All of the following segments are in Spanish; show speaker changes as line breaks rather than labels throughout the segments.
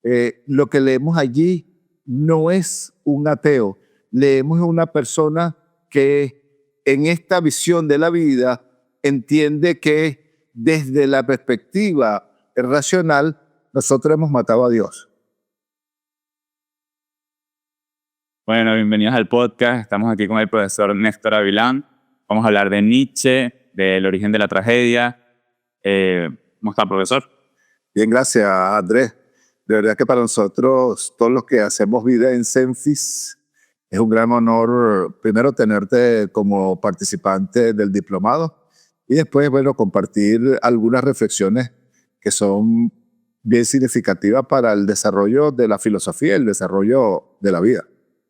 lo que leemos allí no es un ateo, leemos a una persona que en esta visión de la vida entiende que desde la perspectiva racional nosotros hemos matado a Dios.
Bueno, bienvenidos al podcast. Estamos aquí con el profesor Néstor Avilán. Vamos a hablar de Nietzsche, del origen de la tragedia. ¿Cómo está, profesor?
Bien, gracias, Andrés. De verdad que para nosotros, todos los que hacemos vida en Cenfis, es un gran honor, primero, tenerte como participante del diplomado y después, bueno, compartir algunas reflexiones que son bien significativas para el desarrollo de la filosofía y el desarrollo de la vida.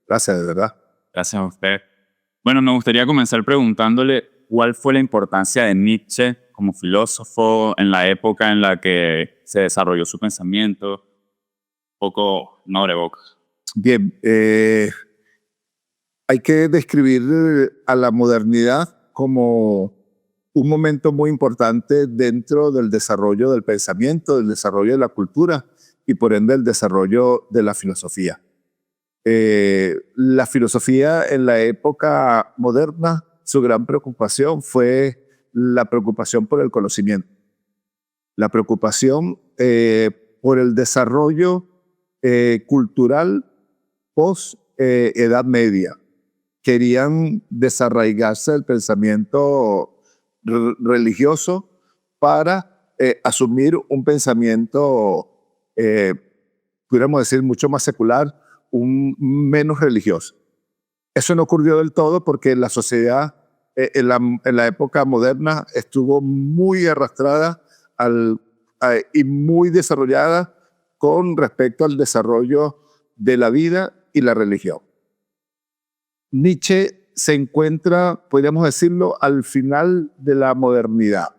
Gracias, de verdad.
Gracias a usted. Bueno, me gustaría comenzar preguntándole cuál fue la importancia de Nietzsche como filósofo en la época en la que se desarrolló su pensamiento. Un poco no abre boca.
Bien, hay que describir a la modernidad como un momento muy importante dentro del desarrollo del pensamiento, del desarrollo de la cultura y por ende el desarrollo de la filosofía. La filosofía en la época moderna, su gran preocupación fue la preocupación por el conocimiento, la preocupación por el desarrollo cultural post-Edad Media. Querían desarraigarse del pensamiento religioso para asumir un pensamiento, pudiéramos decir, mucho más secular, menos religioso. Eso no ocurrió del todo porque la sociedad en la época moderna estuvo muy arrastrada y muy desarrollada con respecto al desarrollo de la vida y la religión. Nietzsche se encuentra, podríamos decirlo, al final de la modernidad.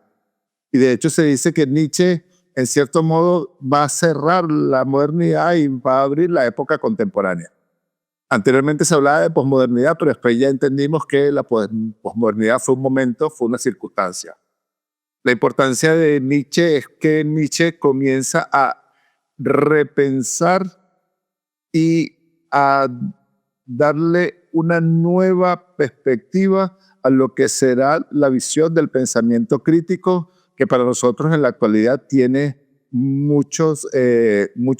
Y de hecho se dice que Nietzsche, en cierto modo, va a cerrar la modernidad y va a abrir la época contemporánea. Anteriormente se hablaba de posmodernidad, pero después ya entendimos que la posmodernidad fue un momento, fue una circunstancia. La importancia de Nietzsche es que Nietzsche comienza a repensar y a darle una nueva perspectiva a lo que será la visión del pensamiento crítico, que para nosotros en la actualidad tiene muchos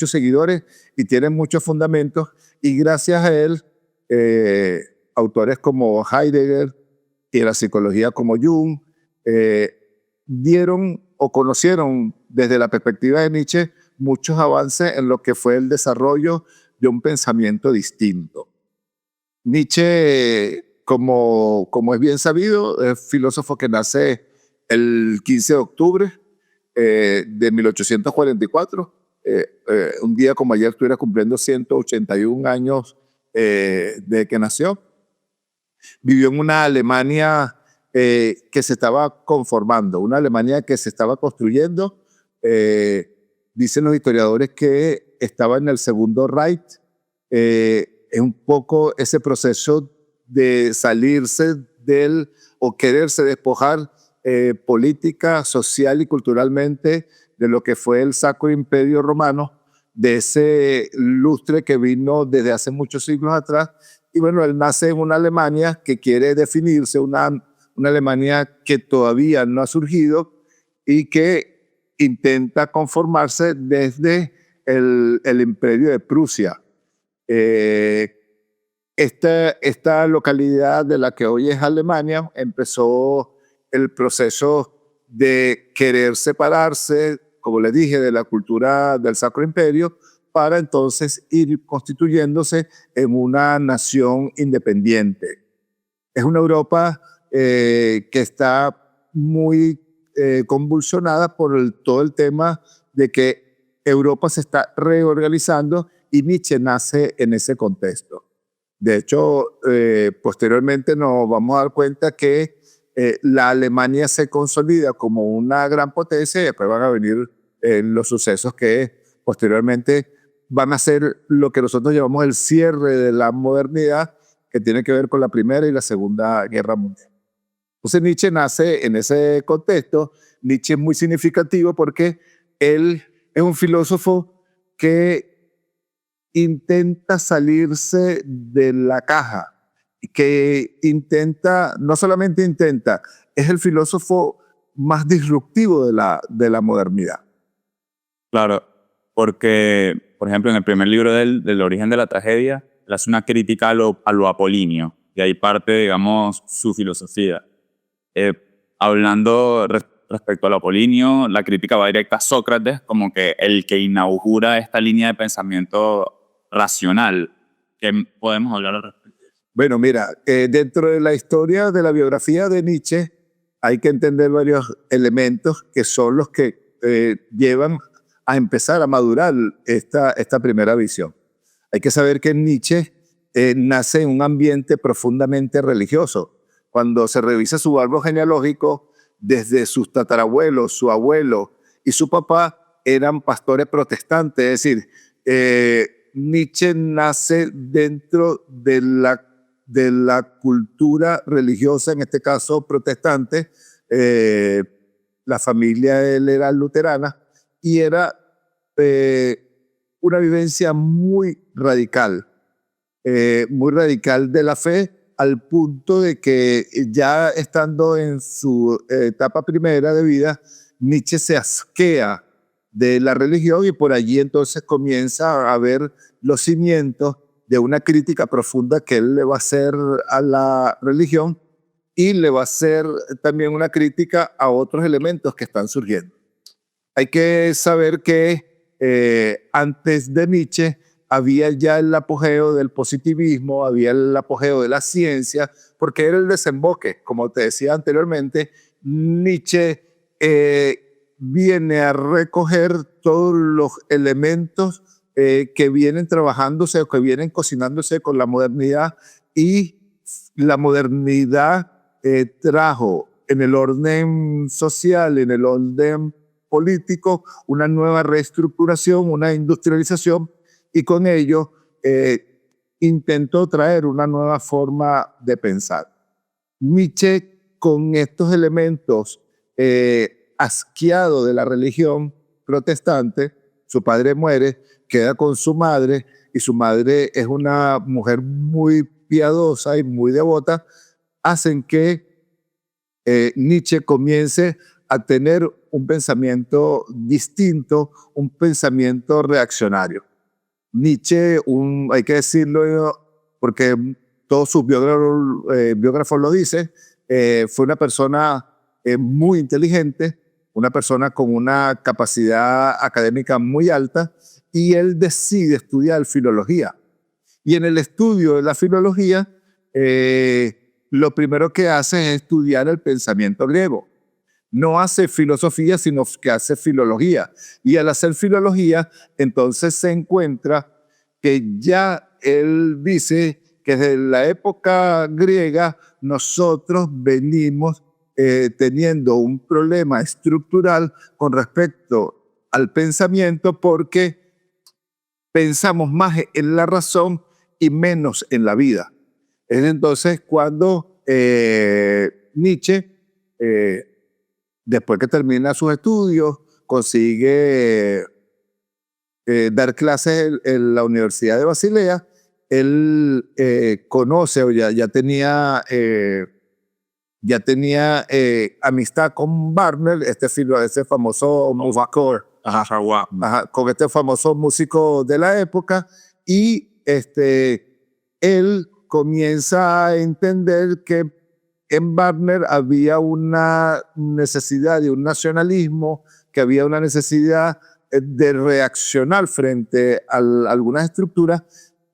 seguidores y tiene muchos fundamentos, y gracias a él, autores como Heidegger y la psicología como Jung dieron o conocieron desde la perspectiva de Nietzsche muchos avances en lo que fue el desarrollo de un pensamiento distinto. Nietzsche, como es bien sabido, es filósofo que nace el 15 de octubre de 1844. Un día como ayer estuviera cumpliendo 181 años de que nació. Vivió en una Alemania que se estaba conformando, una Alemania que se estaba construyendo. Dicen los historiadores que estaba en el Segundo Reich. Es un poco ese proceso de salirse del o quererse despojar política, social y culturalmente de lo que fue el Sacro Imperio Romano, de ese lustre que vino desde hace muchos siglos atrás. Y bueno, él nace en una Alemania que quiere definirse, una Alemania que todavía no ha surgido y que intenta conformarse desde el Imperio de Prusia. Esta localidad de la que hoy es Alemania empezó el proceso de querer separarse, como les dije, de la cultura del Sacro Imperio para entonces ir constituyéndose en una nación independiente. Es una Europa que está muy convulsionada por todo el tema de que Europa se está reorganizando y Nietzsche nace en ese contexto. De hecho, posteriormente nos vamos a dar cuenta que la Alemania se consolida como una gran potencia y después van a venir los sucesos que posteriormente van a ser lo que nosotros llamamos el cierre de la modernidad, que tiene que ver con la Primera y la Segunda Guerra Mundial. Entonces Nietzsche nace en ese contexto. Nietzsche es muy significativo porque él es un filósofo que intenta salirse de la caja, que intenta, no solamente intenta, es el filósofo más disruptivo de la modernidad.
Claro, porque, por ejemplo, en el primer libro del origen de la tragedia, él hace una crítica a lo apolíneo, y ahí parte, digamos, su filosofía. Eh, hablando respecto a lo apolíneo, la crítica va directa a Sócrates como que el que inaugura esta línea de pensamiento racional. ¿Qué podemos hablar al respecto?
Bueno, mira, dentro de la historia de la biografía de Nietzsche hay que entender varios elementos que son los que llevan a empezar a madurar esta primera visión. Hay que saber que Nietzsche nace en un ambiente profundamente religioso. Cuando se revisa su árbol genealógico, desde sus tatarabuelos, su abuelo y su papá eran pastores protestantes, es decir, Nietzsche nace dentro de la cultura religiosa, en este caso protestante. La familia de él era luterana y era una vivencia muy radical de la fe, al punto de que ya estando en su etapa primera de vida, Nietzsche se asquea de la religión y por allí entonces comienza a ver los cimientos de una crítica profunda que él le va a hacer a la religión y le va a hacer también una crítica a otros elementos que están surgiendo. Hay que saber que antes de Nietzsche había ya el apogeo del positivismo, había el apogeo de la ciencia, porque era el desemboque. Como te decía anteriormente, Nietzsche viene a recoger todos los elementos que vienen trabajándose o que vienen cocinándose con la modernidad, y la modernidad trajo en el orden social, en el orden político, una nueva reestructuración, una industrialización, y con ello intentó traer una nueva forma de pensar. Nietzsche, con estos elementos, asqueado de la religión protestante, su padre muere, queda con su madre, y su madre es una mujer muy piadosa y muy devota, hacen que Nietzsche comience a tener un pensamiento distinto, un pensamiento reaccionario. Nietzsche, hay que decirlo porque todos sus biógrafos lo dicen, fue una persona muy inteligente, una persona con una capacidad académica muy alta, y él decide estudiar filología. Y en el estudio de la filología, lo primero que hace es estudiar el pensamiento griego. No hace filosofía, sino que hace filología. Y al hacer filología, entonces se encuentra que ya él dice que desde la época griega nosotros venimos teniendo un problema estructural con respecto al pensamiento, porque pensamos más en la razón y menos en la vida. Es entonces cuando Nietzsche, después que termina sus estudios, consigue dar clases en la Universidad de Basilea. Él conoce o ya tenía amistad con Wagner, este famoso músico, con este famoso músico de la época, y él comienza a entender que en Wagner había una necesidad de un nacionalismo, que había una necesidad de reaccionar frente a algunas estructuras,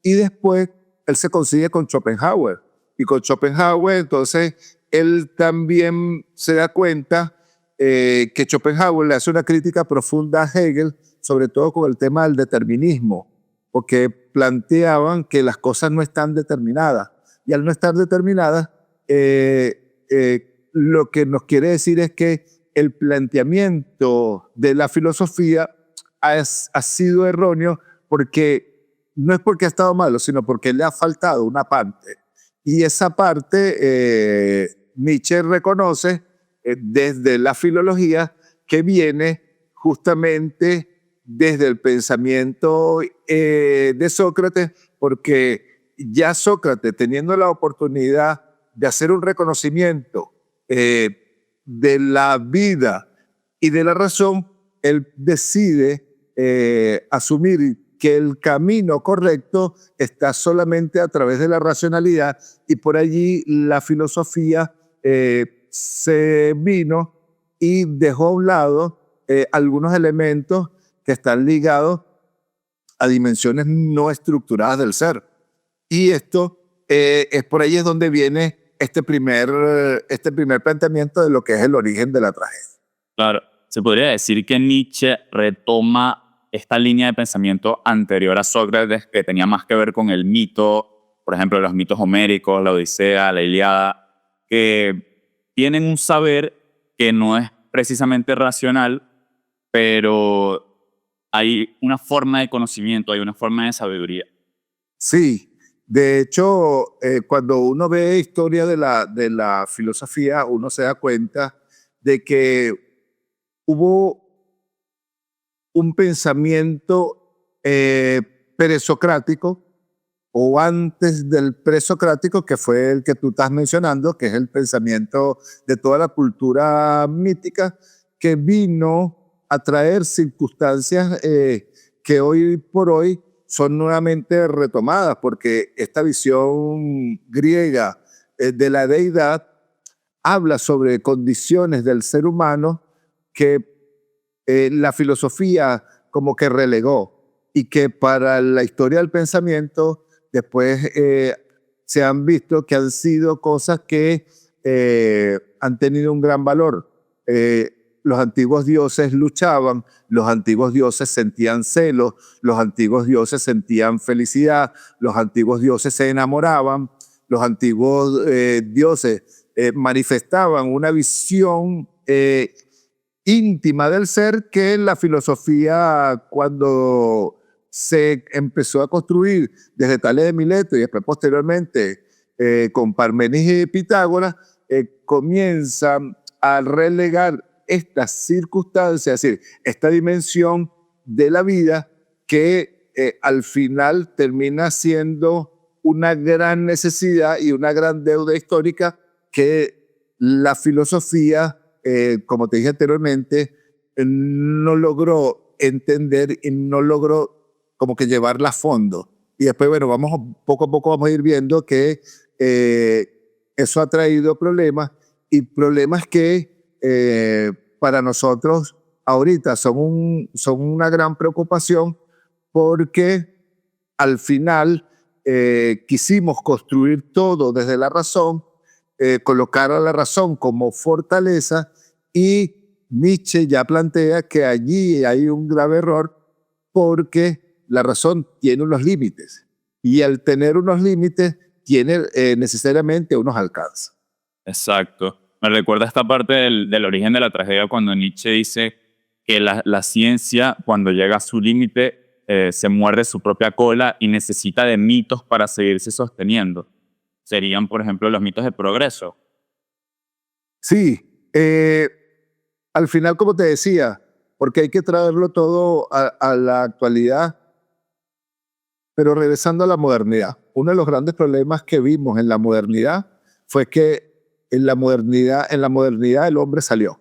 y después él se consigue con Schopenhauer. Y con Schopenhauer, entonces, él también se da cuenta que Schopenhauer le hace una crítica profunda a Hegel, sobre todo con el tema del determinismo, porque planteaban que las cosas no están determinadas. Y al no estar determinadas, lo que nos quiere decir es que el planteamiento de la filosofía ha sido erróneo, porque no es porque ha estado malo, sino porque le ha faltado una parte. Y esa parte Nietzsche reconoce desde la filología, que viene justamente desde el pensamiento de Sócrates, porque ya Sócrates, teniendo la oportunidad de hacer un reconocimiento de la vida y de la razón, él decide asumir que el camino correcto está solamente a través de la racionalidad, y por allí la filosofía se vino y dejó a un lado algunos elementos que están ligados a dimensiones no estructuradas del ser. Y esto es por ahí es donde viene este primer planteamiento de lo que es el origen de la tragedia.
Claro, se podría decir que Nietzsche retoma esta línea de pensamiento anterior a Sócrates, que tenía más que ver con el mito, por ejemplo, los mitos homéricos, la Odisea, la Ilíada, que tienen un saber que no es precisamente racional, pero hay una forma de conocimiento, hay una forma de sabiduría.
Sí, de hecho, cuando uno ve historia de la filosofía, uno se da cuenta de que hubo un pensamiento presocrático, o antes del presocrático, que fue el que tú estás mencionando, que es el pensamiento de toda la cultura mítica, que vino a traer circunstancias que hoy por hoy son nuevamente retomadas, porque esta visión griega de la deidad habla sobre condiciones del ser humano que la filosofía como que relegó, y que para la historia del pensamiento después se han visto que han sido cosas que han tenido un gran valor. Los antiguos dioses luchaban, los antiguos dioses sentían celos, los antiguos dioses sentían felicidad, los antiguos dioses se enamoraban, los antiguos dioses manifestaban una visión íntima del ser, que la filosofía, cuando se empezó a construir desde Tales de Mileto y después posteriormente con Parménides y Pitágoras, comienza a relegar estas circunstancias, es decir, esta dimensión de la vida que al final termina siendo una gran necesidad y una gran deuda histórica que la filosofía, como te dije anteriormente, no logró entender y no logró como que llevarla a fondo. Y después, bueno, poco a poco vamos a ir viendo que eso ha traído problemas, y problemas que para nosotros ahorita son una gran preocupación, porque al final quisimos construir todo desde la razón, colocar a la razón como fortaleza, y Nietzsche ya plantea que allí hay un grave error, porque la razón tiene unos límites, y al tener unos límites tiene necesariamente unos alcances.
Exacto. Me recuerda esta parte del origen de la tragedia, cuando Nietzsche dice que la ciencia, cuando llega a su límite, se muerde su propia cola y necesita de mitos para seguirse sosteniendo. Serían, por ejemplo, los mitos de progreso.
Sí, al final, como te decía, porque hay que traerlo todo a la actualidad, pero regresando a la modernidad. Uno de los grandes problemas que vimos en la modernidad fue que en la modernidad el hombre salió.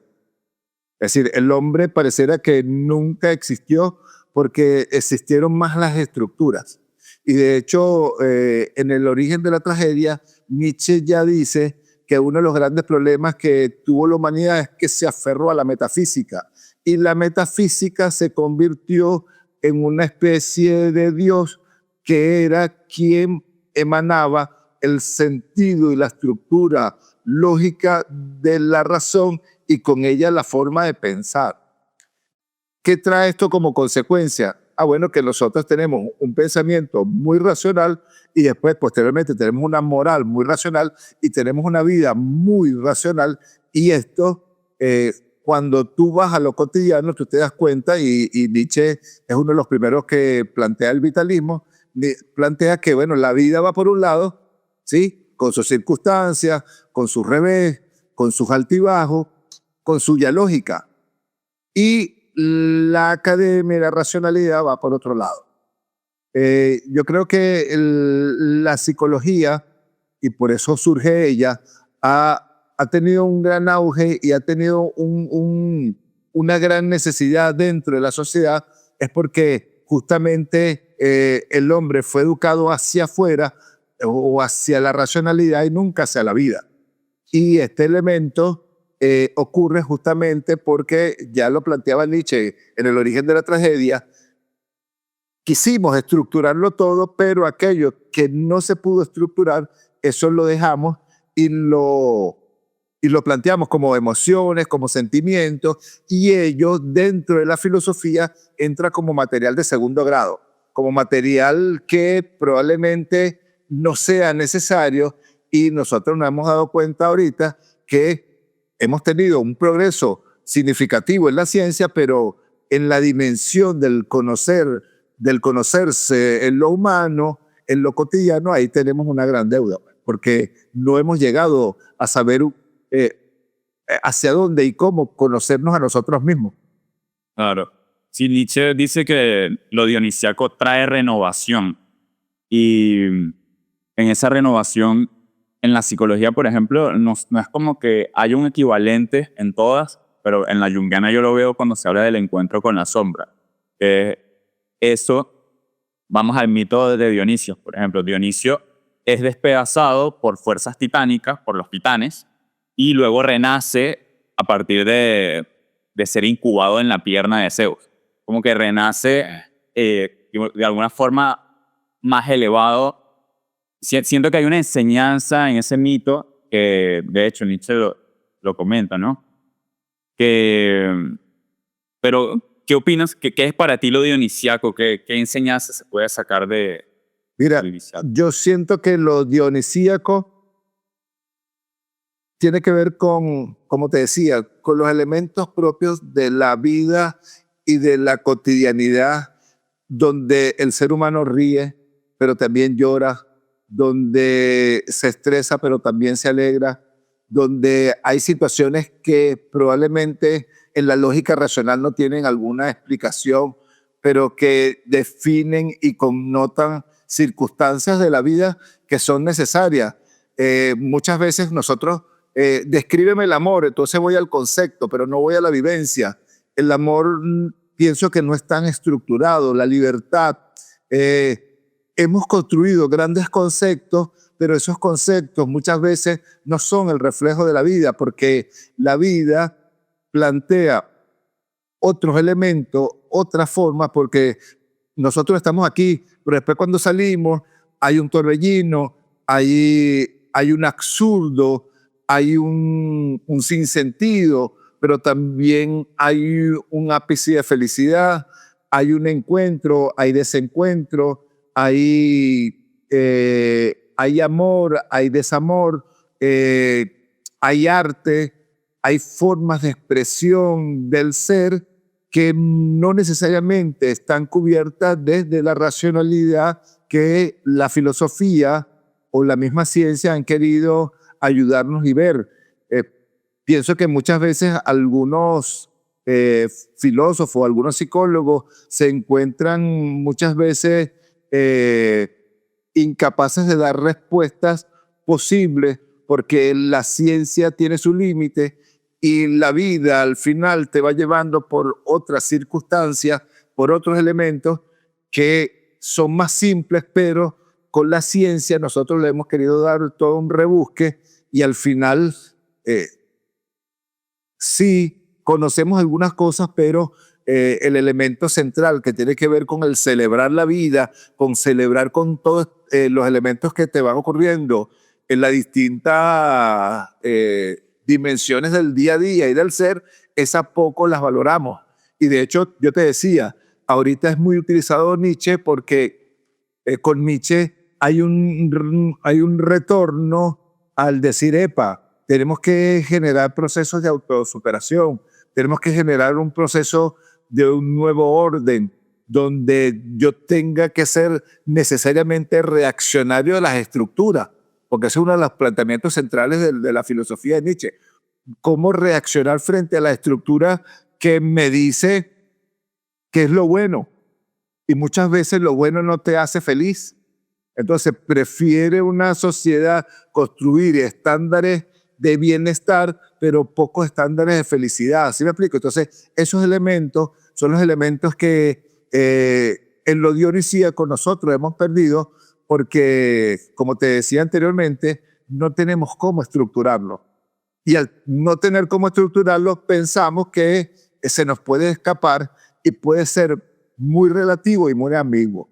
Es decir, el hombre pareciera que nunca existió, porque existieron más las estructuras. Y de hecho, en el origen de la tragedia, Nietzsche ya dice que uno de los grandes problemas que tuvo la humanidad es que se aferró a la metafísica. Y la metafísica se convirtió en una especie de Dios, que era quien emanaba el sentido y la estructura lógica de la razón, y con ella la forma de pensar. ¿Qué trae esto como consecuencia? Bueno, que nosotros tenemos un pensamiento muy racional, y después posteriormente tenemos una moral muy racional, y tenemos una vida muy racional, y esto cuando tú vas a lo cotidiano tú te das cuenta, y Nietzsche es uno de los primeros que plantea el vitalismo, plantea que bueno, la vida va por un lado, ¿sí?, con sus circunstancias, con sus revés, con sus altibajos, con suya lógica. Y la academia y la racionalidad va por otro lado. Yo creo que la psicología, y por eso surge ella, ha tenido un gran auge y ha tenido una gran necesidad dentro de la sociedad, es porque justamente el hombre fue educado hacia afuera o hacia la racionalidad y nunca hacia la vida. Y este elemento ocurre justamente porque, ya lo planteaba Nietzsche en El origen de la tragedia, quisimos estructurarlo todo, pero aquello que no se pudo estructurar, eso lo dejamos y lo planteamos como emociones, como sentimientos, y ello dentro de la filosofía entra como material de segundo grado, como material que probablemente no sea necesario, y nosotros nos hemos dado cuenta ahorita que hemos tenido un progreso significativo en la ciencia, pero en la dimensión del conocerse en lo humano, en lo cotidiano, ahí tenemos una gran deuda, porque no hemos llegado a saber hacia dónde y cómo conocernos a nosotros mismos.
Claro. Sí, Nietzsche dice que lo dionisíaco trae renovación. Y en esa renovación, en la psicología, por ejemplo, no es como que haya un equivalente en todas, pero en la junguiana yo lo veo cuando se habla del encuentro con la sombra. Eso, vamos al mito de Dionisio. Por ejemplo, Dionisio es despedazado por fuerzas titánicas, por los titanes, y luego renace a partir de ser incubado en la pierna de Zeus. Como que renace de alguna forma más elevado. Siento que hay una enseñanza en ese mito que, de hecho, Nietzsche lo comenta, ¿no? Pero, ¿qué opinas? ¿Qué es para ti lo dionisíaco? ¿Qué enseñanza se puede sacar de
Mira,
dionisíaco?
yo siento que lo dionisíaco tiene que ver con, como te decía, con los elementos propios de la vida y de la cotidianidad, donde el ser humano ríe, pero también llora, donde se estresa, pero también se alegra, donde hay situaciones que probablemente en la lógica racional no tienen alguna explicación, pero que definen y connotan circunstancias de la vida que son necesarias. Muchas veces nosotros descríbeme el amor, entonces voy al concepto, pero no voy a la vivencia. El amor pienso que no es tan estructurado, la libertad. Hemos construido grandes conceptos, pero esos conceptos muchas veces no son el reflejo de la vida, porque la vida plantea otros elementos, otras formas, porque nosotros estamos aquí, pero después cuando salimos hay un torbellino, hay un absurdo, hay un sinsentido, pero también hay un ápice de felicidad, hay un encuentro, hay desencuentro, hay amor, hay desamor, hay arte, hay formas de expresión del ser que no necesariamente están cubiertas desde la racionalidad que la filosofía o la misma ciencia han querido ayudarnos y ver. Pienso que muchas veces algunos filósofos, algunos psicólogos se encuentran muchas veces incapaces de dar respuestas posibles porque la ciencia tiene su límite y la vida al final te va llevando por otras circunstancias, por otros elementos que son más simples, pero con la ciencia nosotros le hemos querido dar todo un rebusque y al final sí conocemos algunas cosas, pero el elemento central que tiene que ver con el celebrar la vida, con celebrar con todos los elementos que te van ocurriendo en las distintas dimensiones del día a día y del ser, esas poco las valoramos. Y de hecho, yo te decía, ahorita es muy utilizado Nietzsche porque con Nietzsche hay un retorno al decir, epa, tenemos que generar procesos de autosuperación, tenemos que generar un proceso de un nuevo orden donde yo tenga que ser necesariamente reaccionario a las estructuras, porque ese es uno de los planteamientos centrales de la filosofía de Nietzsche. ¿Cómo reaccionar frente a la estructura que me dice ¿qué es lo bueno? Y muchas veces lo bueno no te hace feliz. Entonces prefiere una sociedad construir estándares de bienestar, pero pocos estándares de felicidad. ¿Sí me explico? Entonces esos elementos son los elementos que en lo dionisíaco nosotros hemos perdido porque, como te decía anteriormente, no tenemos cómo estructurarlo. Y al no tener cómo estructurarlo, pensamos que se nos puede escapar y puede ser muy relativo y muy ambiguo.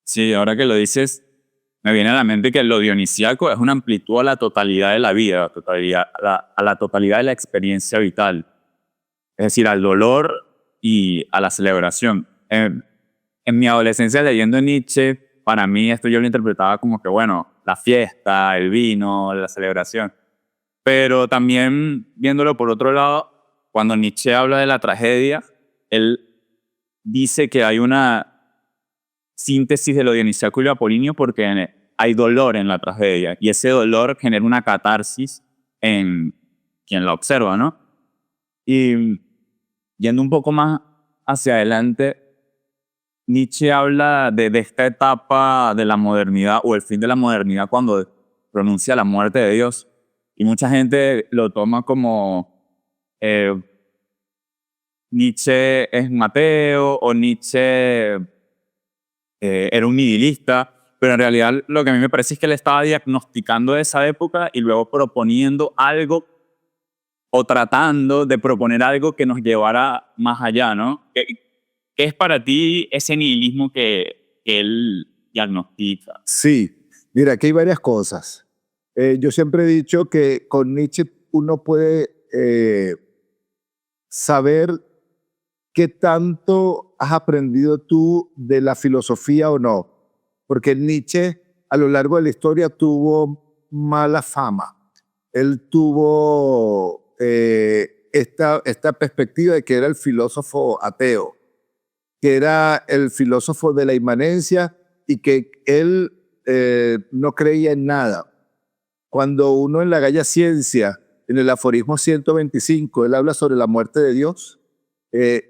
Sí, ahora que lo dices, me viene a la mente que lo dionisíaco es una amplitud a la totalidad de la vida, a la totalidad de la experiencia vital. Es decir, al dolor y a la celebración. En mi adolescencia leyendo Nietzsche, para mí esto yo lo interpretaba como que, bueno, la fiesta, el vino, la celebración. Pero también viéndolo por otro lado, cuando Nietzsche habla de la tragedia, él dice que hay una síntesis de lo dionisíaco y lo apolíneo porque hay dolor en la tragedia y ese dolor genera una catarsis en quien la observa, ¿no? Y yendo un poco más hacia adelante, Nietzsche habla de esta etapa de la modernidad o el fin de la modernidad cuando pronuncia la muerte de Dios. Y mucha gente lo toma como Nietzsche es un ateo o Nietzsche era un nihilista, pero en realidad lo que a mí me parece es que él estaba diagnosticando esa época y luego proponiendo algo o tratando de proponer algo que nos llevara más allá, ¿no? ¿Qué es para ti ese nihilismo que él diagnostica?
Sí, mira, aquí hay varias cosas. Yo siempre he dicho que con Nietzsche uno puede saber qué tanto has aprendido tú de la filosofía o no. Porque Nietzsche a lo largo de la historia tuvo mala fama. Él tuvo esta perspectiva de que era el filósofo ateo, que era el filósofo de la inmanencia y que él no creía en nada. Cuando uno en la Galla Ciencia, en el aforismo 125, él habla sobre la muerte de Dios,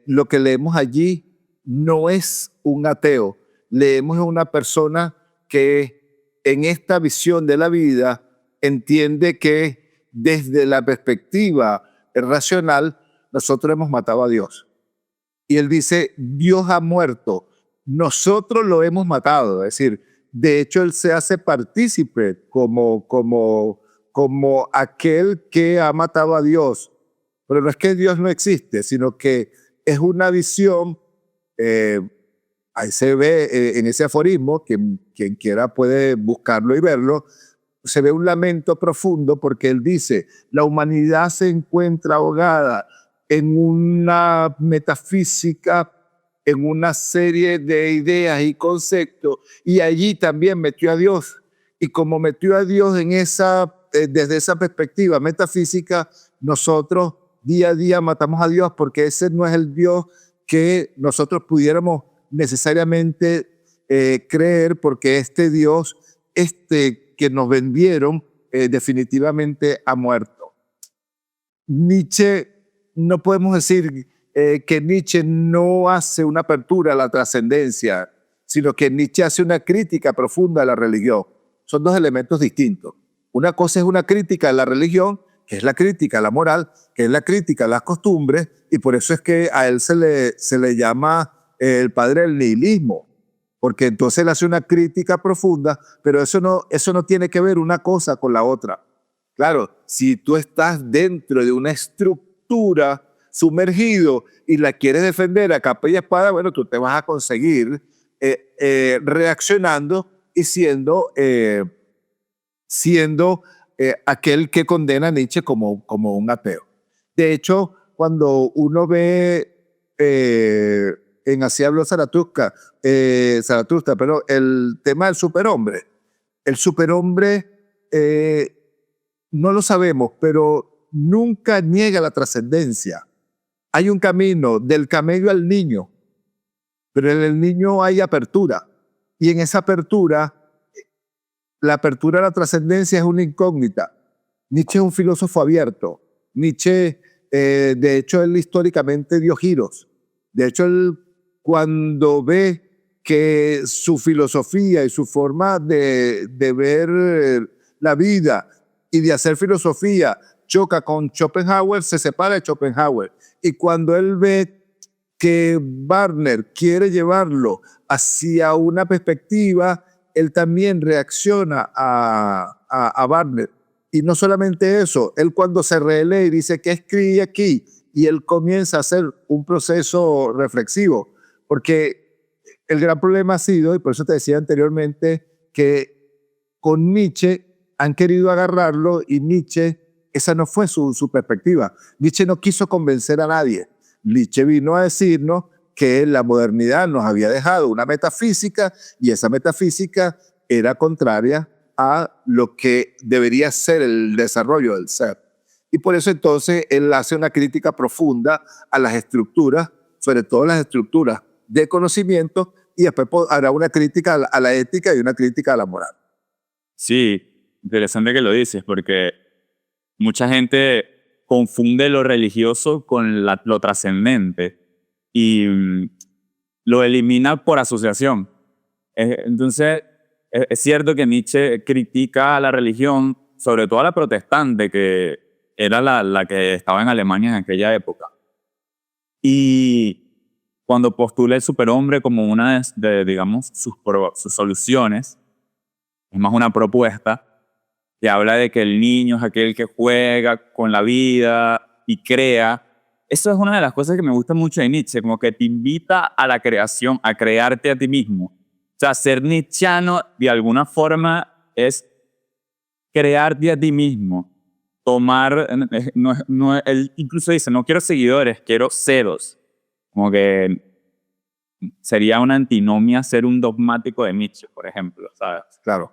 lo que leemos allí no es un ateo, leemos a una persona que en esta visión de la vida entiende que desde la perspectiva racional nosotros hemos matado a Dios. Y él dice, Dios ha muerto, nosotros lo hemos matado. Es decir, de hecho él se hace partícipe como aquel que ha matado a Dios. Pero no es que Dios no existe, sino que es una visión, ahí se ve en ese aforismo, quien quiera puede buscarlo y verlo, se ve un lamento profundo porque él dice, la humanidad se encuentra ahogada en una metafísica, en una serie de ideas y conceptos, y allí también metió a Dios. Y como metió a Dios en desde esa perspectiva metafísica, nosotros día a día matamos a Dios porque ese no es el Dios que nosotros pudiéramos necesariamente creer, porque este Dios, que nos vendieron, definitivamente ha muerto. Nietzsche, no podemos decir que Nietzsche no hace una apertura a la trascendencia, sino que Nietzsche hace una crítica profunda a la religión. Son dos elementos distintos. Una cosa es una crítica a la religión, que es la crítica a la moral, que es la crítica a las costumbres, y por eso es que a él se le llama el padre del nihilismo, porque entonces él hace una crítica profunda, pero eso no tiene que ver una cosa con la otra. Claro, si tú estás dentro de una estructura sumergido y la quieres defender a capa y espada, bueno, tú te vas a conseguir reaccionando y siendo aquel que condena a Nietzsche como un ateo. De hecho, cuando uno ve en Así habló Zaratustra, pero el tema del superhombre, el superhombre no lo sabemos, pero nunca niega la trascendencia. Hay un camino del camello al niño, pero en el niño hay apertura, y en esa apertura, la apertura a la trascendencia es una incógnita. Nietzsche es un filósofo abierto. Nietzsche, de hecho, él históricamente dio giros. De hecho, él cuando ve que su filosofía y su forma de ver la vida y de hacer filosofía choca con Schopenhauer, se separa de Schopenhauer. Y cuando él ve que Wagner quiere llevarlo hacia una perspectiva, él también reacciona a Wagner. Y no solamente eso, él cuando se relee dice, ¿qué escribí aquí? Y él comienza a hacer un proceso reflexivo, porque el gran problema ha sido, y por eso te decía anteriormente, que con Nietzsche han querido agarrarlo y Nietzsche, esa no fue su perspectiva. Nietzsche no quiso convencer a nadie. Nietzsche vino a decirnos que la modernidad nos había dejado una metafísica y esa metafísica era contraria a lo que debería ser el desarrollo del ser. Y por eso entonces él hace una crítica profunda a las estructuras, sobre todo las estructuras de conocimiento, y después hará una crítica a la ética y una crítica a la moral.
Sí, interesante que lo dices, porque mucha gente confunde lo religioso con lo trascendente y lo elimina por asociación. Entonces, es cierto que Nietzsche critica a la religión, sobre todo a la protestante, que era la que estaba en Alemania en aquella época. Y cuando postula el superhombre como una digamos, sus soluciones, es más una propuesta que habla de que el niño es aquel que juega con la vida y crea. Eso es una de las cosas que me gusta mucho de Nietzsche, como que te invita a la creación, a crearte a ti mismo. O sea, ser nietzscheano de alguna forma es crearte a ti mismo. Tomar, él incluso dice, no quiero seguidores, quiero ceros. Como que sería una antinomia ser un dogmático de Nietzsche, por ejemplo, ¿sabes?
Claro.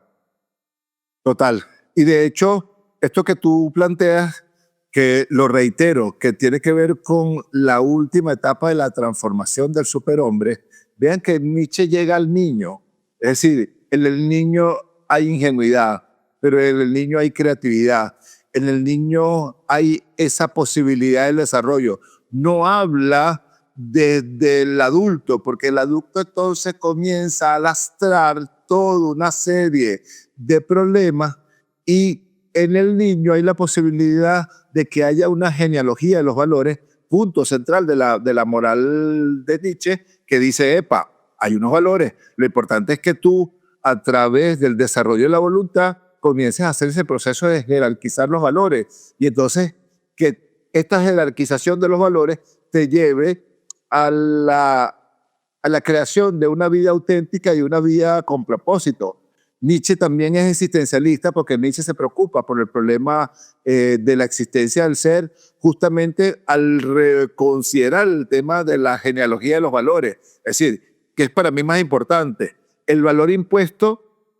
Total. Y de hecho, esto que tú planteas, que lo reitero, que tiene que ver con la última etapa de la transformación del superhombre, vean que Nietzsche llega al niño. Es decir, en el niño hay ingenuidad, pero en el niño hay creatividad. En el niño hay esa posibilidad del desarrollo. No habla del adulto, porque el adulto entonces comienza a lastrar toda una serie de problemas y en el niño hay la posibilidad de que haya una genealogía de los valores, punto central de la moral de Nietzsche, que dice, epa, hay unos valores, lo importante es que tú a través del desarrollo de la voluntad comiences a hacer ese proceso de jerarquizar los valores y entonces que esta jerarquización de los valores te lleve a la creación de una vida auténtica y una vida con propósito. Nietzsche también es existencialista porque Nietzsche se preocupa por el problema de la existencia del ser justamente al reconsiderar el tema de la genealogía de los valores. Es decir, que es para mí más importante, el valor impuesto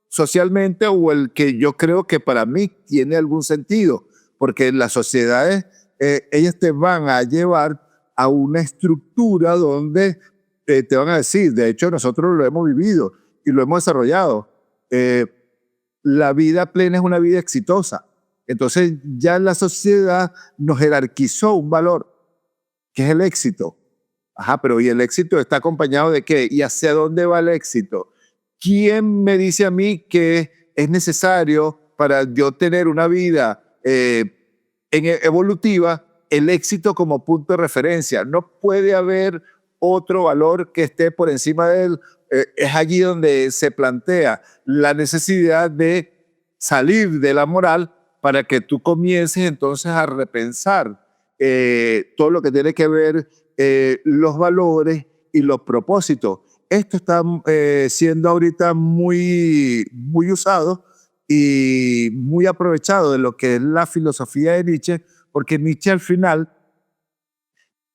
socialmente o el que yo creo que para mí tiene algún sentido, porque las sociedades, ellas te van a llevar a una estructura donde te van a decir, de hecho nosotros lo hemos vivido y lo hemos desarrollado, la vida plena es una vida exitosa. Entonces ya la sociedad nos jerarquizó un valor, que es el éxito. Ajá, pero ¿y el éxito está acompañado de qué? ¿Y hacia dónde va el éxito? ¿Quién me dice a mí que es necesario para yo tener una vida evolutiva el éxito como punto de referencia? No puede haber otro valor que esté por encima de él. Es allí donde se plantea la necesidad de salir de la moral para que tú comiences entonces a repensar todo lo que tiene que ver los valores y los propósitos. Esto está siendo ahorita muy usado y muy aprovechado de lo que es la filosofía de Nietzsche, porque Nietzsche al final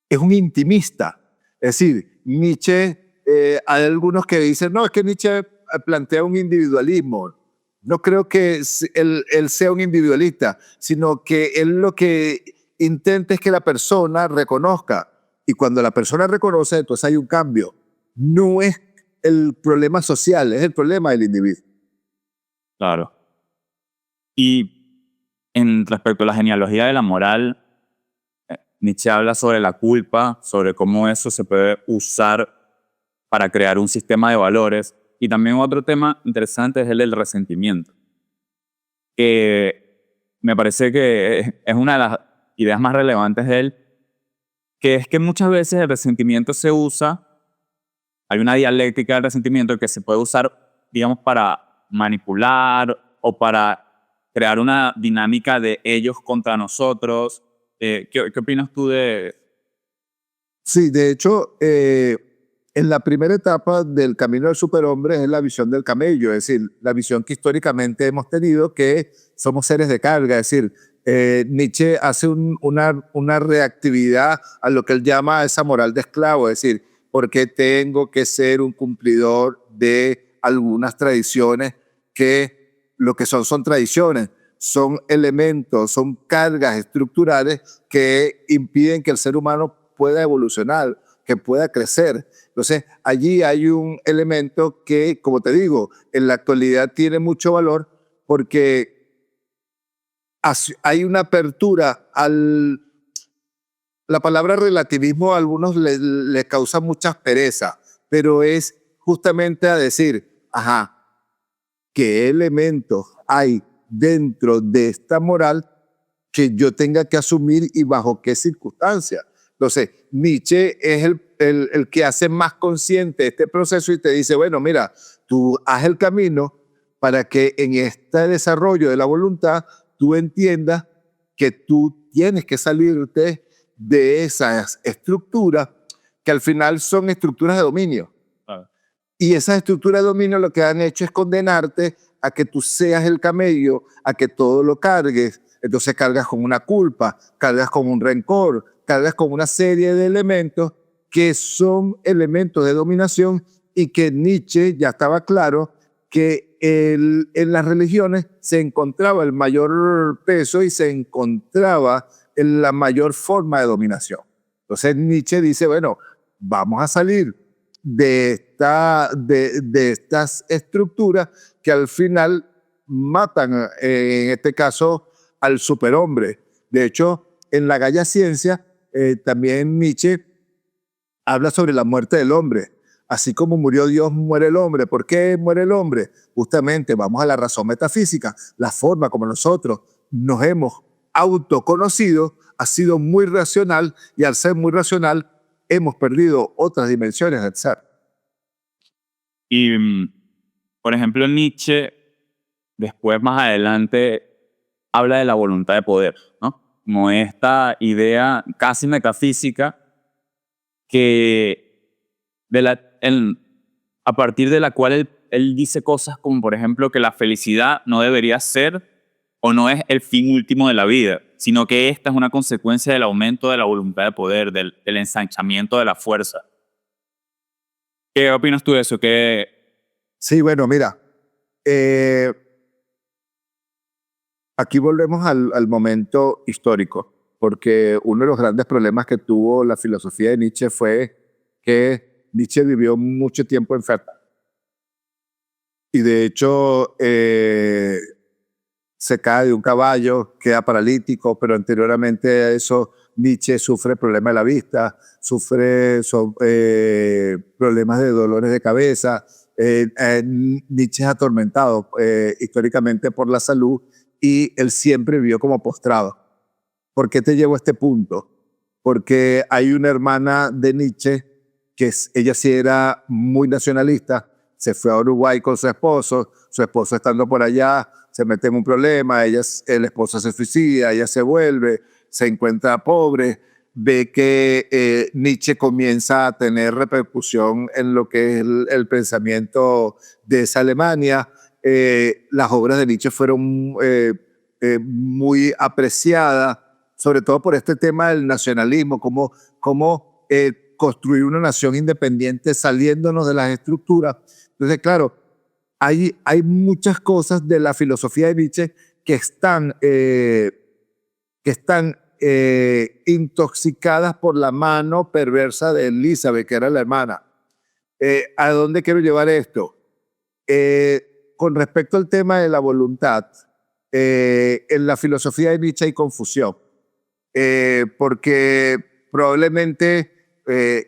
es un intimista. Es decir, Nietzsche, hay algunos que dicen, no, es que Nietzsche plantea un individualismo. No creo que él sea un individualista, sino que él lo que intenta es que la persona reconozca. Y cuando la persona reconoce, entonces hay un cambio. No es el problema social, es el problema del individuo.
Claro. Y respecto a la genealogía de la moral, Nietzsche habla sobre la culpa, sobre cómo eso se puede usar para crear un sistema de valores. Y también otro tema interesante es el del resentimiento, que me parece que es una de las ideas más relevantes de él, que es que muchas veces el resentimiento se usa, hay una dialéctica del resentimiento que se puede usar, digamos, para manipular o para crear una dinámica de ellos contra nosotros. ¿Qué opinas tú de...?
Sí, de hecho, en la primera etapa del camino del superhombre es la visión del camello, es decir, la visión que históricamente hemos tenido que somos seres de carga, es decir, Nietzsche hace una reactividad a lo que él llama esa moral de esclavo, es decir, ¿por qué tengo que ser un cumplidor de algunas tradiciones que lo que son tradiciones? Son elementos, son cargas estructurales que impiden que el ser humano pueda evolucionar, que pueda crecer. Entonces, allí hay un elemento que, como te digo, en la actualidad tiene mucho valor porque hay una apertura al... La palabra relativismo a algunos les causa mucha aspereza, pero es justamente a decir, ajá, ¿qué elementos hay dentro de esta moral que yo tenga que asumir y bajo qué circunstancias? Entonces, Nietzsche es el que hace más consciente este proceso y te dice, bueno, mira, tú haz el camino para que en este desarrollo de la voluntad tú entiendas que tú tienes que salirte de esas estructuras que al final son estructuras de dominio. Y esas estructuras de dominio lo que han hecho es condenarte a que tú seas el camello, a que todo lo cargues. Entonces cargas con una culpa, cargas con un rencor, cargas con una serie de elementos que son elementos de dominación y que Nietzsche ya estaba claro que en las religiones se encontraba el mayor peso y se encontraba en la mayor forma de dominación. Entonces Nietzsche dice, bueno, vamos a salir de estas estructuras que al final matan, en este caso, al superhombre. De hecho, en la Gaia Ciencia, también Nietzsche habla sobre la muerte del hombre. Así como murió Dios, muere el hombre. ¿Por qué muere el hombre? Justamente, vamos a la razón metafísica, la forma como nosotros nos hemos autoconocido ha sido muy racional y al ser muy racional hemos perdido otras dimensiones del ser.
Y, por ejemplo, Nietzsche, después más adelante, habla de la voluntad de poder, ¿no? Como esta idea casi metafísica que a partir de la cual él dice cosas como, por ejemplo, que la felicidad no debería ser o no es el fin último de la vida, sino que esta es una consecuencia del aumento de la voluntad de poder, del ensanchamiento de la fuerza. ¿Qué opinas tú de eso?
Sí, bueno, mira, aquí volvemos al momento histórico, porque uno de los grandes problemas que tuvo la filosofía de Nietzsche fue que Nietzsche vivió mucho tiempo enfermo. Y de hecho, se cae de un caballo, queda paralítico, pero anteriormente a eso Nietzsche sufre problemas de la vista, sufre problemas de dolores de cabeza. Nietzsche es atormentado históricamente por la salud y él siempre vivió como postrado. ¿Por qué te llevo a este punto? Porque hay una hermana de Nietzsche que ella sí era muy nacionalista, se fue a Uruguay con su esposo estando por allá se mete en un problema, el esposo se suicida, ella se vuelve, se encuentra pobre, ve que Nietzsche comienza a tener repercusión en lo que es el pensamiento de esa Alemania. Las obras de Nietzsche fueron muy apreciadas, sobre todo por este tema del nacionalismo, cómo construir una nación independiente saliéndonos de las estructuras. Entonces, claro, hay muchas cosas de la filosofía de Nietzsche que están intoxicadas por la mano perversa de Elizabeth, que era la hermana. ¿A dónde quiero llevar esto? Con respecto al tema de la voluntad, en la filosofía de Nietzsche hay confusión, porque probablemente,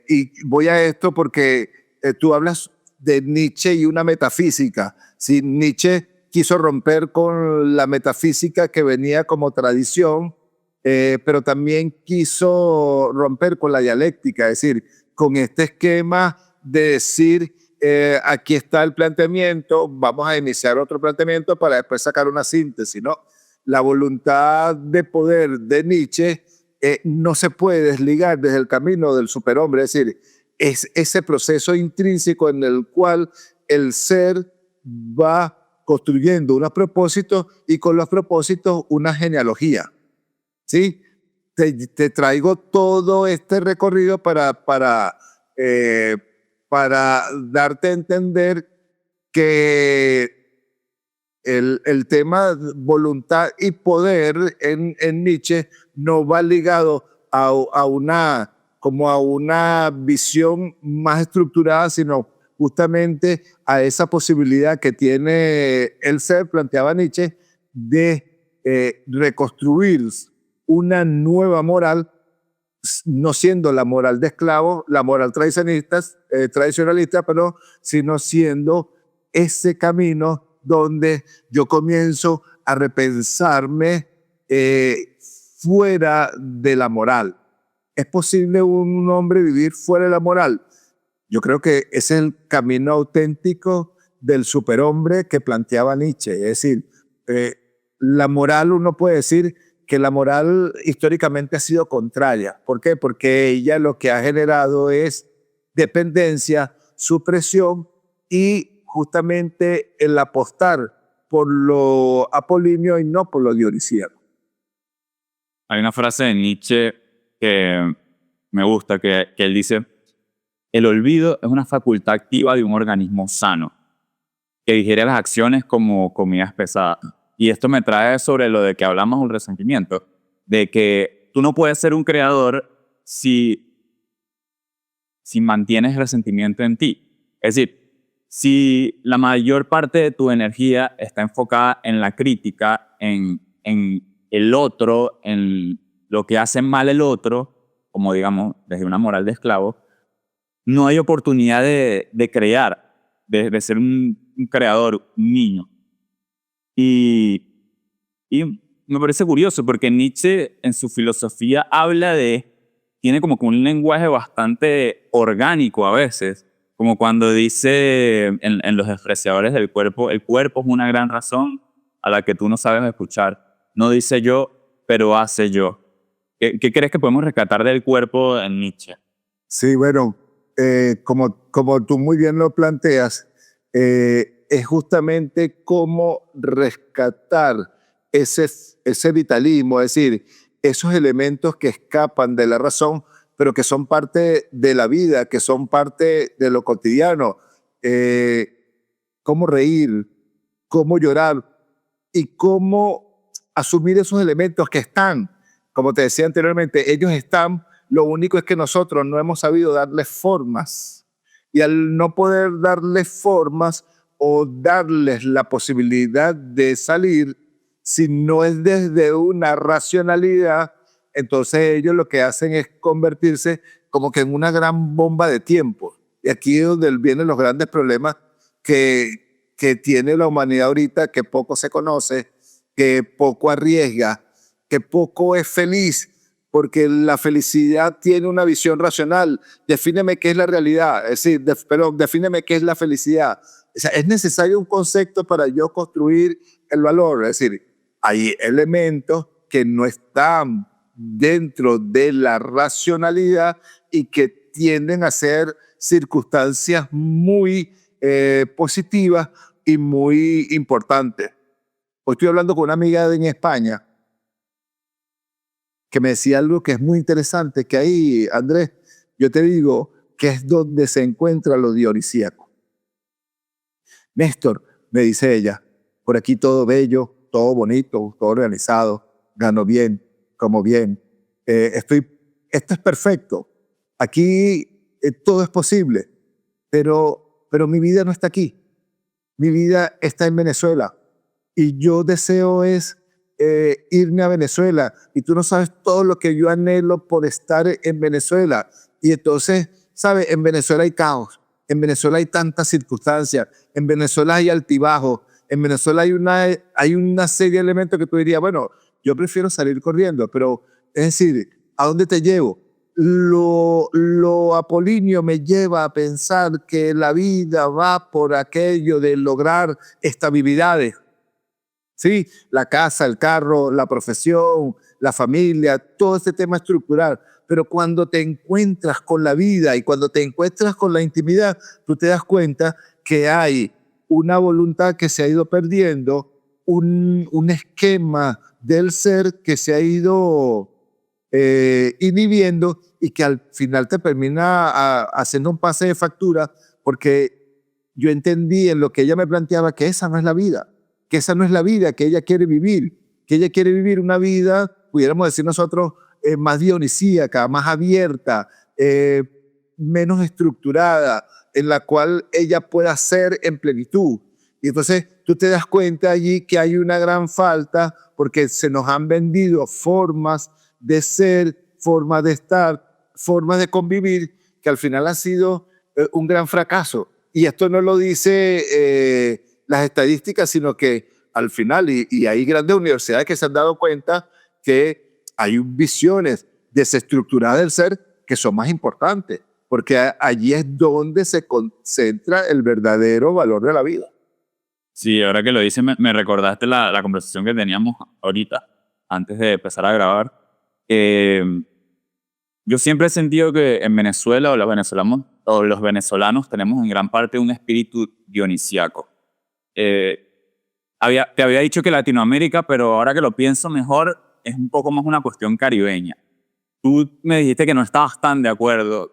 y voy a esto porque tú hablas de Nietzsche y una metafísica. ¿Sí? Nietzsche quiso romper con la metafísica que venía como tradición, pero también quiso romper con la dialéctica, es decir, con este esquema de decir, aquí está el planteamiento, vamos a iniciar otro planteamiento para después sacar una síntesis, ¿no? La voluntad de poder de Nietzsche no se puede desligar desde el camino del superhombre, es decir, es ese proceso intrínseco en el cual el ser va construyendo unos propósitos y con los propósitos una genealogía. ¿Sí? Te traigo todo este recorrido para darte a entender que el tema voluntad y poder en Nietzsche no va ligado a una visión más estructurada, sino justamente a esa posibilidad que tiene el ser, planteaba Nietzsche, de reconstruir una nueva moral, no siendo la moral de esclavos, la moral tradicionalista, pero sino siendo ese camino donde yo comienzo a repensarme fuera de la moral. ¿Es posible un hombre vivir fuera de la moral? Yo creo que ese es el camino auténtico del superhombre que planteaba Nietzsche. Es decir, la moral, uno puede decir que la moral históricamente ha sido contraria. ¿Por qué? Porque ella lo que ha generado es dependencia, supresión y justamente el apostar por lo apolíneo y no por lo dionisíaco.
Hay una frase de Nietzsche que me gusta, que él dice: el olvido es una facultad activa de un organismo sano, que digiere las acciones como comidas pesadas. Y esto me trae sobre lo de que hablamos del resentimiento, de que tú no puedes ser un creador si mantienes resentimiento en ti. Es decir, si la mayor parte de tu energía está enfocada en la crítica, en el otro, en lo que hace mal el otro, como digamos desde una moral de esclavo, no hay oportunidad de crear, de ser un creador, un niño. Y me parece curioso porque Nietzsche en su filosofía tiene como que un lenguaje bastante orgánico a veces, como cuando dice en Los despreciadores del cuerpo: el cuerpo es una gran razón a la que tú no sabes escuchar. No dice yo, pero hace yo. ¿Qué crees que podemos rescatar del cuerpo en Nietzsche?
Sí, bueno, como tú muy bien lo planteas, es justamente cómo rescatar ese vitalismo, es decir, esos elementos que escapan de la razón, pero que son parte de la vida, que son parte de lo cotidiano. Cómo reír, cómo llorar y cómo asumir esos elementos que están, como te decía anteriormente, ellos están, lo único es que nosotros no hemos sabido darles formas. Y al no poder darles formas o darles la posibilidad de salir, si no es desde una racionalidad, entonces ellos lo que hacen es convertirse como que en una gran bomba de tiempo. Y aquí es donde vienen los grandes problemas que tiene la humanidad ahorita, que poco se conoce, que poco arriesga, que poco es feliz, porque la felicidad tiene una visión racional. Defíneme qué es la realidad, es decir, defíneme qué es la felicidad. O sea, es necesario un concepto para yo construir el valor, es decir, hay elementos que no están dentro de la racionalidad y que tienden a ser circunstancias muy positivas y muy importantes. Hoy estoy hablando con una amiga en España que me decía algo que es muy interesante, que ahí, Andrés, yo te digo que es donde se encuentra lo dionisíaco. Néstor, me dice ella, por aquí todo bello, todo bonito, todo organizado, gano bien, como bien, esto es perfecto, aquí todo es posible, pero mi vida no está aquí, mi vida está en Venezuela y yo deseo es irme a Venezuela y tú no sabes todo lo que yo anhelo por estar en Venezuela y entonces, ¿sabes? En Venezuela hay caos, En Venezuela hay tantas circunstancias, en Venezuela hay altibajos, en Venezuela hay una serie de elementos que tú dirías, bueno, yo prefiero salir corriendo, pero es decir, ¿a dónde te llevo? Lo apolíneo me lleva a pensar que la vida va por aquello de lograr estabilidades. Sí, la casa, el carro, la profesión, la familia, todo ese tema estructural. Pero cuando te encuentras con la vida y cuando te encuentras con la intimidad, tú te das cuenta que hay una voluntad que se ha ido perdiendo, un esquema del ser que se ha ido inhibiendo y que al final te termina haciendo un pase de factura porque yo entendí en lo que ella me planteaba que esa no es la vida, que esa no es la vida que ella quiere vivir, que ella quiere vivir una vida, pudiéramos decir nosotros, más dionisíaca, más abierta, menos estructurada, en la cual ella pueda ser en plenitud. Y entonces tú te das cuenta allí que hay una gran falta porque se nos han vendido formas de ser, formas de estar, formas de convivir, que al final ha sido un gran fracaso. Y esto no lo dice las estadísticas, sino que al final, y hay grandes universidades que se han dado cuenta que hay visiones desestructuradas del ser que son más importantes, porque allí es donde se concentra el verdadero valor de la vida.
Sí, ahora que lo dices, me recordaste la conversación que teníamos ahorita, antes de empezar a grabar. Yo siempre he sentido que en Venezuela los venezolanos tenemos en gran parte un espíritu dionisíaco. Te había dicho que Latinoamérica, pero ahora que lo pienso mejor, es un poco más una cuestión caribeña. Tú me dijiste que no estabas tan de acuerdo.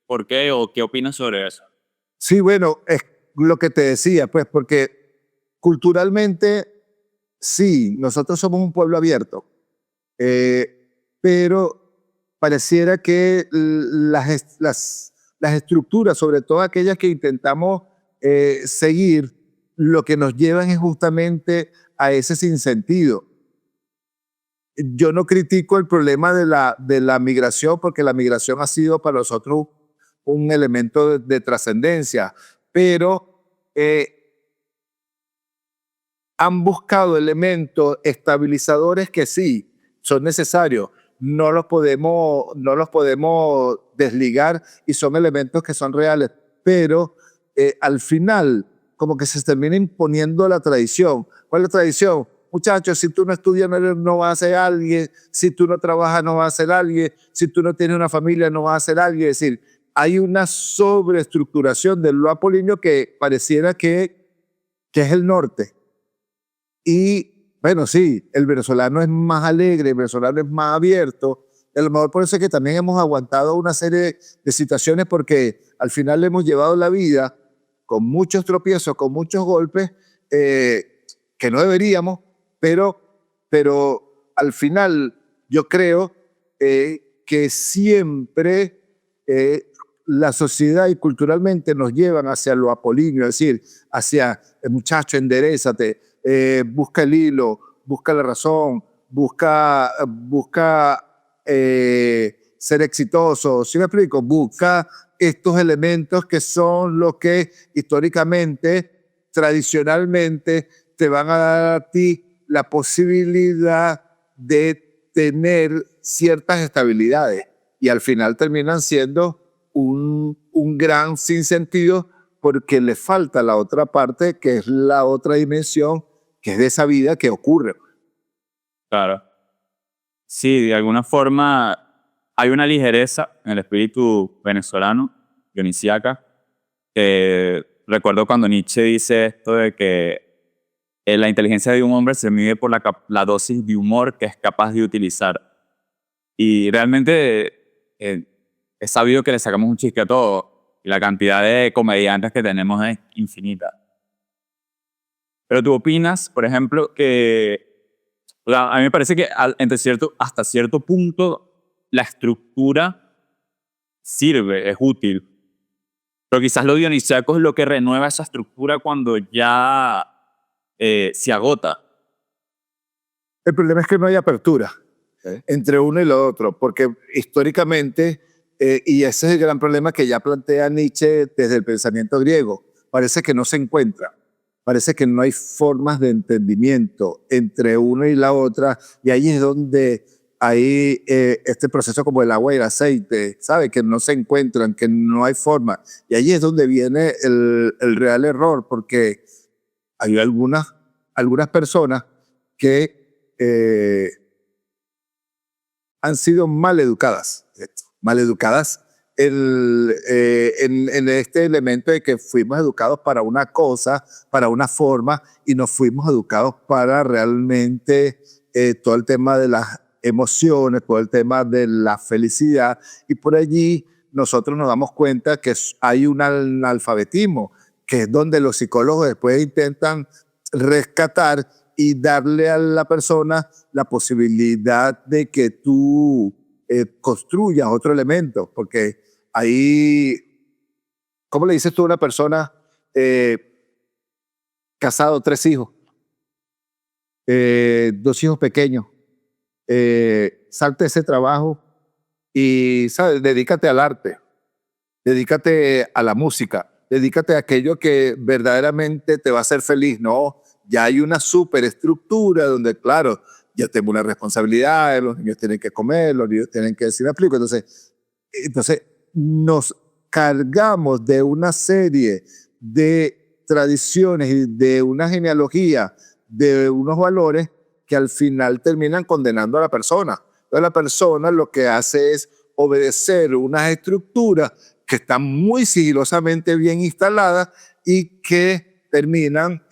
¿Por qué o qué opinas sobre eso?
Sí, bueno, es lo que te decía, pues, porque culturalmente, sí, nosotros somos un pueblo abierto, pero pareciera que las estructuras, sobre todo aquellas que intentamos seguir, lo que nos llevan es justamente a ese sinsentido. Yo no critico el problema de la migración, porque la migración ha sido para nosotros un elemento de trascendencia, pero han buscado elementos estabilizadores que sí son necesarios, no los podemos desligar y son elementos que son reales, pero al final como que se termina imponiendo la tradición. ¿Cuál es la tradición? Muchachos, si tú no estudias no vas a ser alguien, si tú no trabajas no vas a ser alguien, si tú no tienes una familia no vas a ser alguien. Es decir, hay una sobreestructuración del lo apolíneo que pareciera que es el norte. Y bueno, sí, el venezolano es más alegre, el venezolano es más abierto. A lo mejor por eso es que también hemos aguantado una serie de situaciones porque al final le hemos llevado la vida con muchos tropiezos, con muchos golpes, que no deberíamos, pero al final yo creo que siempre la sociedad y culturalmente nos llevan hacia lo apolíneo, es decir, hacia el muchacho, enderézate, busca el hilo, busca la razón, busca ser exitoso, ¿sí me explico? Busca estos elementos que son los que históricamente, tradicionalmente, te van a dar a ti la posibilidad de tener ciertas estabilidades y al final terminan siendo un gran sinsentido porque le falta la otra parte que es la otra dimensión que es de esa vida que ocurre.
Claro. Sí, de alguna forma hay una ligereza en el espíritu venezolano, dionisíaca, que recuerdo cuando Nietzsche dice esto de que la inteligencia de un hombre se mide por la dosis de humor que es capaz de utilizar. Y realmente es sabido que le sacamos un chiste a todo y la cantidad de comediantes que tenemos es infinita. Pero tú opinas, por ejemplo, que a mí me parece que hasta cierto punto la estructura sirve, es útil. Pero quizás lo dionisíaco es lo que renueva esa estructura cuando ya se agota.
El problema es que no hay apertura entre uno y lo otro, porque históricamente Y ese es el gran problema que ya plantea Nietzsche desde el pensamiento griego. Parece que no se encuentra, parece que no hay formas de entendimiento entre uno y la otra, y ahí es donde hay este proceso como el agua y el aceite, ¿sabe? Que no se encuentran, que no hay forma. Y ahí es donde viene el real error, porque hay algunas personas que han sido mal educadas en este elemento de que fuimos educados para una cosa, para una forma, y nos fuimos educados para realmente todo el tema de las emociones, todo el tema de la felicidad, y por allí nosotros nos damos cuenta que hay un analfabetismo, que es donde los psicólogos después intentan rescatar y darle a la persona la posibilidad de que tú construyas otro elemento, porque ahí, ¿cómo le dices tú a una persona casado, 3 hijos, 2 hijos pequeños, salte de ese trabajo y, ¿sabes? Dedícate al arte, dedícate a la música, dedícate a aquello que verdaderamente te va a hacer feliz, ¿no? Ya hay una superestructura donde, claro, ya tengo una responsabilidad, los niños tienen que comer, los niños tienen que decir, me explico. Entonces nos cargamos de una serie de tradiciones y de una genealogía, de unos valores que al final terminan condenando a la persona. Entonces la persona lo que hace es obedecer unas estructuras que están muy sigilosamente bien instaladas y que terminan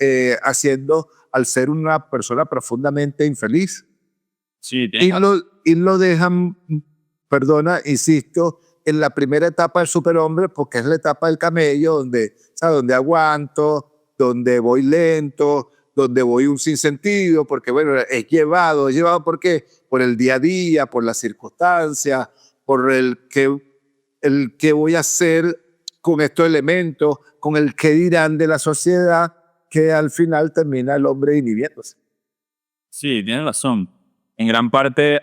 haciendo al ser una persona profundamente infeliz.
Sí,
Y lo dejan, perdona, insisto, en la primera etapa del superhombre, porque es la etapa del camello, donde, ¿sabes? Donde aguanto, donde voy lento, donde voy un sinsentido, porque bueno, es llevado ¿por qué? Por el día a día, por las circunstancias, por el que voy a hacer con estos elementos, con el que dirán de la sociedad, que al final termina el hombre inhibiéndose.
sí, tienes razón. En gran parte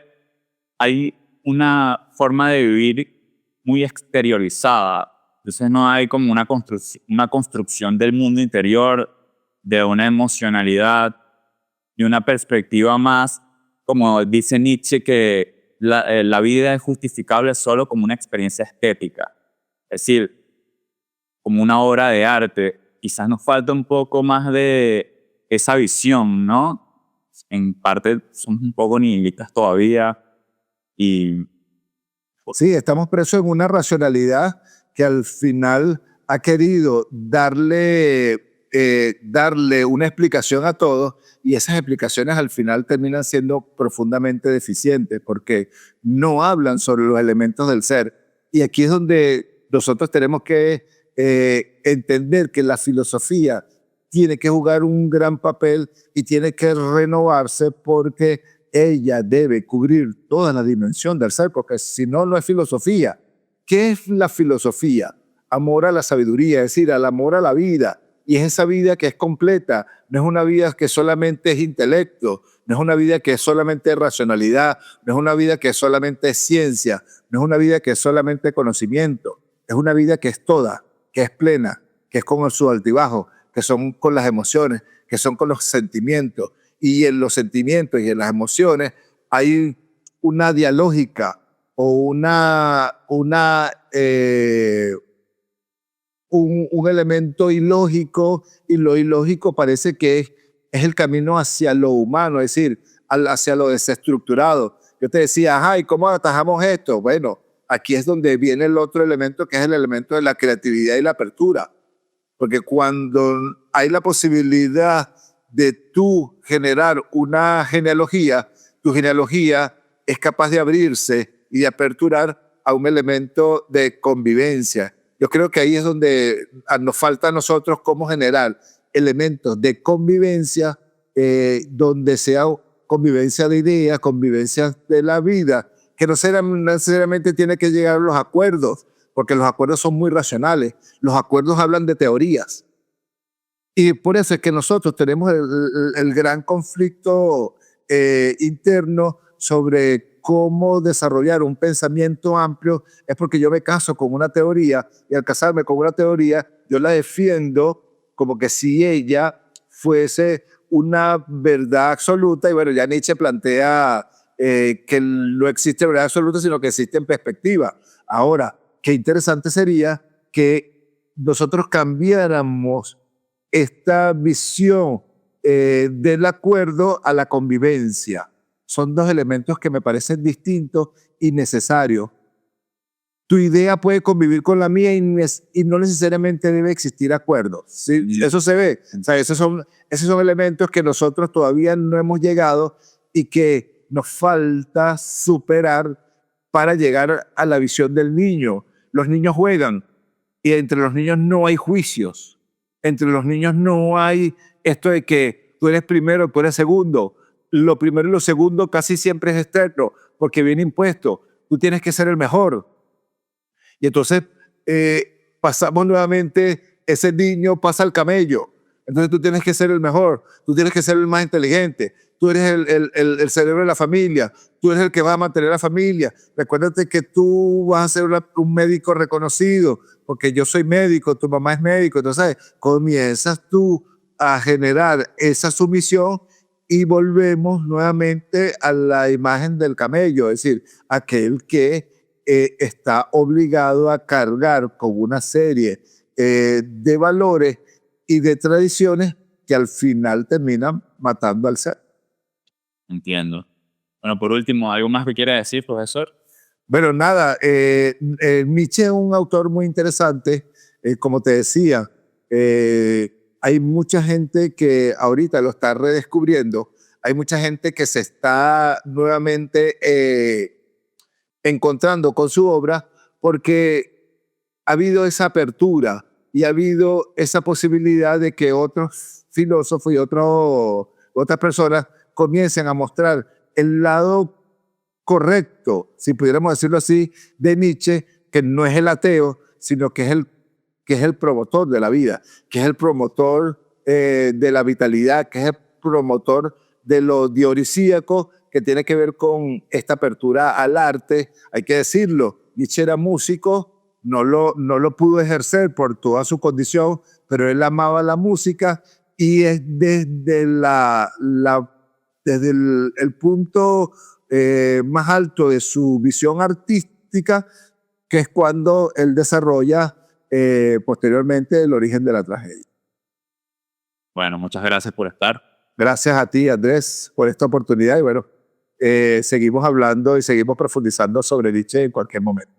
hay una forma de vivir muy exteriorizada. Entonces no hay como una construcción del mundo interior, de una emocionalidad y una perspectiva más, como dice Nietzsche, que la vida es justificable solo como una experiencia estética. Es decir, como una obra de arte. Quizás nos falta un poco más de esa visión, ¿no? En parte somos un poco nihilistas todavía y
Sí, estamos presos en una racionalidad que al final ha querido darle una explicación a todo, y esas explicaciones al final terminan siendo profundamente deficientes porque no hablan sobre los elementos del ser. Y aquí es donde nosotros tenemos que entender que la filosofía tiene que jugar un gran papel y tiene que renovarse, porque ella debe cubrir toda la dimensión del ser, porque si no, no es filosofía. ¿Qué es la filosofía? Amor a la sabiduría, es decir, al amor a la vida. Y es esa vida que es completa, no es una vida que solamente es intelecto, no es una vida que es solamente racionalidad, no es una vida que solamente es ciencia, no es una vida que es solamente conocimiento, es una vida que es toda, que es plena, que es con su altibajo, que son con las emociones, que son con los sentimientos. Y en los sentimientos y en las emociones hay una dialógica o un elemento ilógico, y lo ilógico parece que es el camino hacia lo humano, es decir, hacia lo desestructurado. Yo te decía, ajá, ¿y cómo atajamos esto? Bueno, aquí es donde viene el otro elemento, que es el elemento de la creatividad y la apertura. Porque cuando hay la posibilidad de tú generar una genealogía, tu genealogía es capaz de abrirse y de aperturar a un elemento de convivencia. Yo creo que ahí es donde nos falta a nosotros cómo generar elementos de convivencia, donde sea convivencia de ideas, convivencia de la vida, que no necesariamente tiene que llegar a los acuerdos, porque los acuerdos son muy racionales. Los acuerdos hablan de teorías. Y por eso es que nosotros tenemos el gran conflicto interno sobre cómo desarrollar un pensamiento amplio es porque yo me caso con una teoría y al casarme con una teoría yo la defiendo como que si ella fuese una verdad absoluta y bueno, ya Nietzsche plantea que no existe verdad absoluta sino que existe en perspectiva. Ahora, qué interesante sería que nosotros cambiáramos esta visión del acuerdo a la convivencia. Son dos elementos que me parecen distintos y necesarios. Tu idea puede convivir con la mía y no necesariamente debe existir acuerdo. ¿Sí? Eso se ve. O sea, esos son elementos que nosotros todavía no hemos llegado y que nos falta superar para llegar a la visión del niño. Los niños juegan y entre los niños no hay juicios. Entre los niños no hay esto de que tú eres primero, tú eres segundo. Lo primero y lo segundo casi siempre es externo, porque viene impuesto. Tú tienes que ser el mejor. Y entonces pasamos nuevamente, ese niño pasa al camello. Entonces tú tienes que ser el mejor, tú tienes que ser el más inteligente, tú eres el cerebro de la familia, tú eres el que va a mantener la familia. Recuérdate que tú vas a ser un médico reconocido, porque yo soy médico, tu mamá es médico. Entonces comienzas tú a generar esa sumisión y volvemos nuevamente a la imagen del camello, es decir, aquel que está obligado a cargar con una serie de valores y de tradiciones que al final terminan matando al ser.
Entiendo. Bueno, por último, ¿algo más que quiera decir, profesor?
Bueno, nada, Nietzsche es un autor muy interesante, como te decía, hay mucha gente que ahorita lo está redescubriendo, hay mucha gente que se está nuevamente encontrando con su obra porque ha habido esa apertura y ha habido esa posibilidad de que otros filósofos y otras personas comiencen a mostrar el lado correcto, si pudiéramos decirlo así, de Nietzsche, que no es el ateo, sino que es el promotor de la vida, que es el promotor de la vitalidad, que es el promotor de lo dionisíaco, que tiene que ver con esta apertura al arte. Hay que decirlo, Nietzsche era músico, no lo pudo ejercer por toda su condición, pero él amaba la música y es desde desde el punto más alto de su visión artística, que es cuando él desarrolla posteriormente el origen de la tragedia.
Bueno, muchas gracias por estar.
Gracias a ti, Andrés, por esta oportunidad y bueno, seguimos hablando y seguimos profundizando sobre Nietzsche en cualquier momento.